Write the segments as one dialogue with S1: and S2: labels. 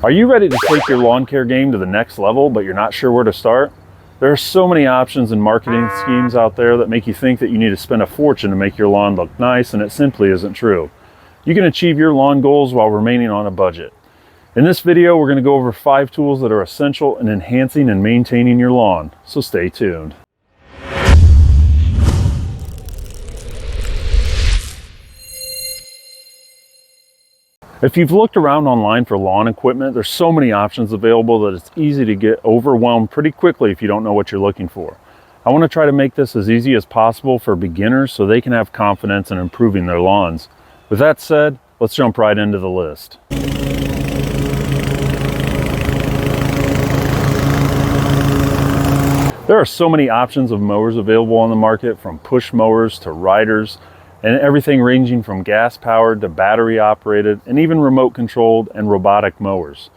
S1: Are you ready to take your lawn care game to the next level, but you're not sure where to start? There are so many options and marketing schemes out there that make you think that you need to spend a fortune to make your lawn look nice, and it simply isn't true. You can achieve your lawn goals while remaining on a budget. In this video, we're going to go over 5 tools that are essential in enhancing and maintaining your lawn, so stay tuned. If you've looked around online for lawn equipment, there's so many options available that it's easy to get overwhelmed pretty quickly if you don't know what you're looking for. I want to try to make this as easy as possible for beginners so they can have confidence in improving their lawns. With that said, let's jump right into the list. There are so many options of mowers available on the market, from push mowers to riders, and everything ranging from gas powered to battery operated, and even remote controlled and robotic mowers.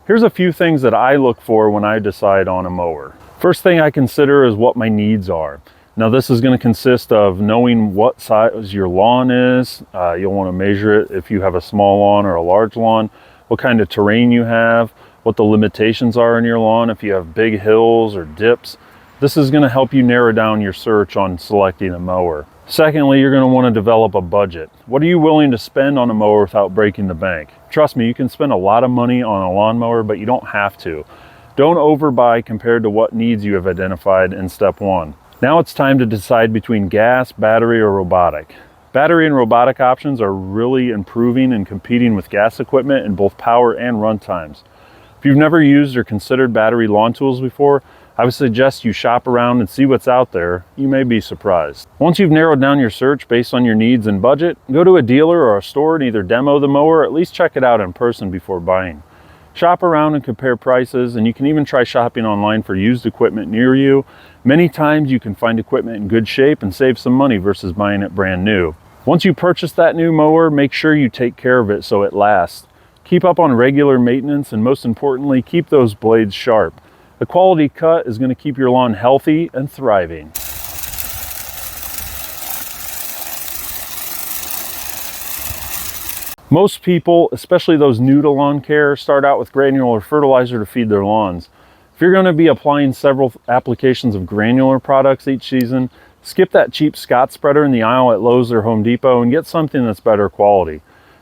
S1: Here's a few things that I look for when I decide on a mower. First thing I consider is what my needs are. Now this is going to consist of knowing what size your lawn is. You'll want to measure it if you have a small lawn or a large lawn, what kind of terrain you have, what the limitations are in your lawn if you have big hills or dips. This is going to help you narrow down your search on selecting a mower. Secondly, you're going to want to develop a budget. What are you willing to spend on a mower without breaking the bank? Trust me, you can spend a lot of money on a lawnmower, but you don't have to. Don't overbuy compared to what needs you have identified in step 1. Now it's time to decide between gas, battery, or robotic. Battery and robotic options are really improving and competing with gas equipment in both power and run times. If you've never used or considered battery lawn tools before, I would suggest you shop around and see what's out there. You may be surprised. Once you've narrowed down your search based on your needs and budget, go to a dealer or a store and either demo the mower or at least check it out in person before buying. Shop around and compare prices, and you can even try shopping online for used equipment near you. Many times you can find equipment in good shape and save some money versus buying it brand new. Once you purchase that new mower, make sure you take care of it so it lasts. Keep up on regular maintenance, and most importantly, keep those blades sharp. A quality cut is going to keep your lawn healthy and thriving. Most people, especially those new to lawn care, start out with granular fertilizer to feed their lawns. If you're going to be applying several applications of granular products each season, skip that cheap Scott spreader in the aisle at Lowe's or Home Depot and get something that's better quality.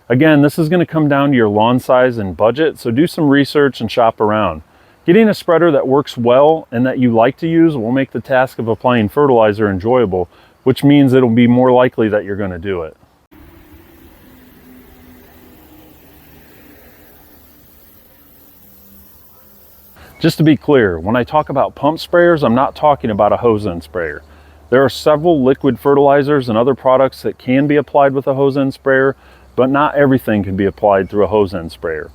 S1: Again, this is going to come down to your lawn size and budget, so do some research and shop around. Getting a spreader that works well and that you like to use will make the task of applying fertilizer enjoyable, which means it'll be more likely that you're going to do it. Just to be clear, when I talk about pump sprayers, I'm not talking about a hose end sprayer. There are several liquid fertilizers and other products that can be applied with a hose end sprayer, but not everything can be applied through a hose end sprayer.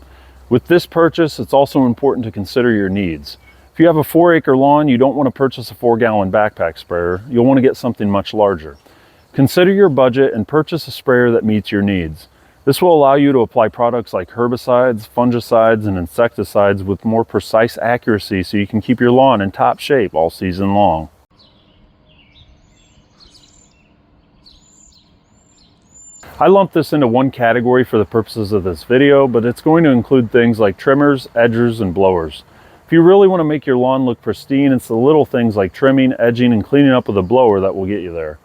S1: With this purchase, it's also important to consider your needs. If you have a 4-acre lawn, you don't want to purchase a 4-gallon backpack sprayer. You'll want to get something much larger. Consider your budget and purchase a sprayer that meets your needs. This will allow you to apply products like herbicides, fungicides, and insecticides with more precise accuracy so you can keep your lawn in top shape all season long. I lumped this into one category for the purposes of this video, but it's going to include things like trimmers, edgers, and blowers. If you really want to make your lawn look pristine, it's the little things like trimming, edging, and cleaning up with a blower that will get you there.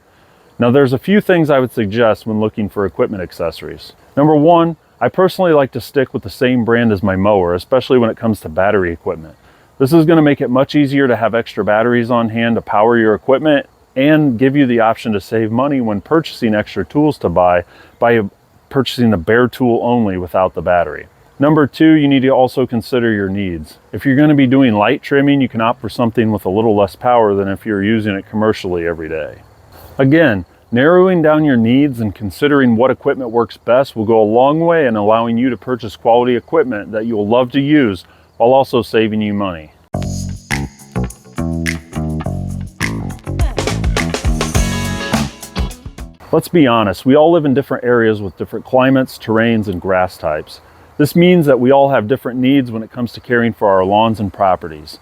S1: Now there's a few things I would suggest when looking for equipment accessories. Number 1, I personally like to stick with the same brand as my mower, especially when it comes to battery equipment. This is going to make it much easier to have extra batteries on hand to power your equipment and give you the option to save money when purchasing extra tools to buy by purchasing the bare tool only without the battery. Number 2, you need to also consider your needs. If you're going to be doing light trimming, you can opt for something with a little less power than if you're using it commercially every day. Again, narrowing down your needs and considering what equipment works best will go a long way in allowing you to purchase quality equipment that you'll love to use while also saving you money. Let's be honest, we all live in different areas with different climates, terrains, and grass types. This means that we all have different needs when it comes to caring for our lawns and properties.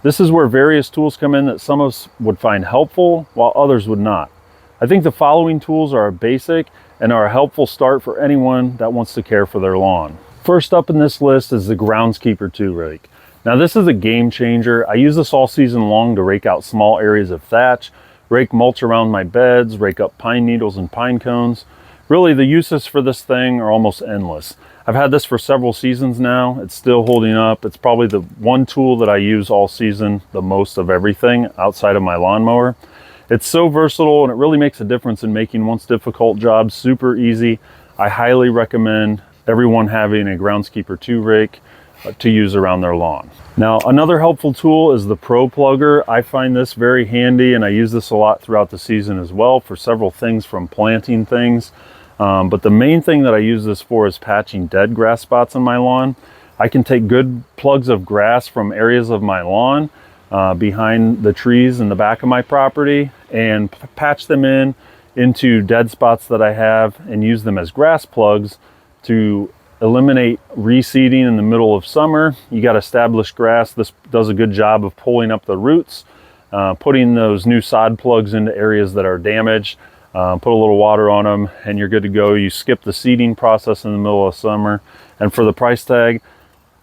S1: This is where various tools come in that some of us would find helpful while others would not. I think the following tools are basic and are a helpful start for anyone that wants to care for their lawn. First up in this list is the Groundskeeper 2 rake. Now this is a game changer. I use this all season long to rake out small areas of thatch, rake mulch around my beds, rake up pine needles and pine cones. Really, the uses for this thing are almost endless. I've had this for several seasons now. It's still holding up. It's probably the one tool that I use all season the most of everything outside of my lawnmower. It's so versatile, and it really makes a difference in making once difficult jobs super easy. I highly recommend everyone having a Groundskeeper 2 rake to use around their lawn. Now, another helpful tool is the Pro Plugger. I find this very handy, and I use this a lot throughout the season as well for several things, from planting things. But the main thing that I use this for is patching dead grass spots on my lawn. I can take good plugs of grass from areas of my lawn behind the trees in the back of my property and patch them into dead spots that I have and use them as grass plugs to eliminate reseeding in the middle of summer. You got established grass. This does a good job of pulling up the roots, putting those new sod plugs into areas that are damaged, put a little water on them, and you're good to go. You skip the seeding process in the middle of summer. And for the price tag,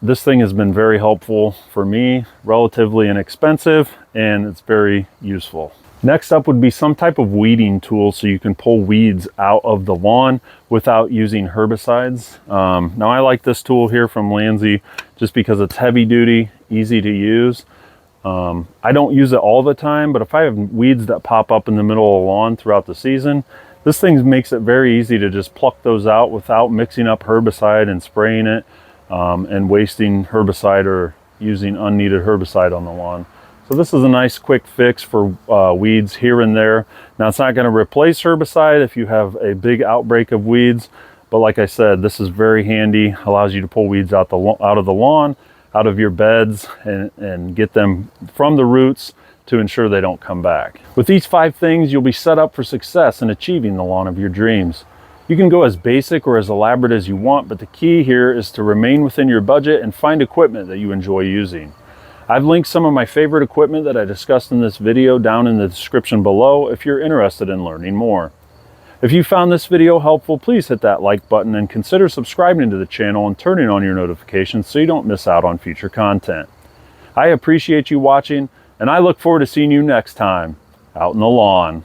S1: this thing has been very helpful for me, relatively inexpensive, and it's very useful. Next up would be some type of weeding tool so you can pull weeds out of the lawn without using herbicides. Now I like this tool here from Landsea just because it's heavy duty, easy to use. I don't use it all the time, but if I have weeds that pop up in the middle of the lawn throughout the season, this thing makes it very easy to just pluck those out without mixing up herbicide and spraying it and wasting herbicide or using unneeded herbicide on the lawn. So this is a nice quick fix for weeds here and there. Now it's not going to replace herbicide if you have a big outbreak of weeds, but like I said, this is very handy. Allows you to pull weeds out of the lawn, out of your beds, and get them from the roots to ensure they don't come back. With these 5 things, you'll be set up for success in achieving the lawn of your dreams. You can go as basic or as elaborate as you want, but the key here is to remain within your budget and find equipment that you enjoy using. I've linked some of my favorite equipment that I discussed in this video down in the description below if you're interested in learning more. If you found this video helpful, please hit that like button and consider subscribing to the channel and turning on your notifications so you don't miss out on future content. I appreciate you watching, and I look forward to seeing you next time out in the lawn.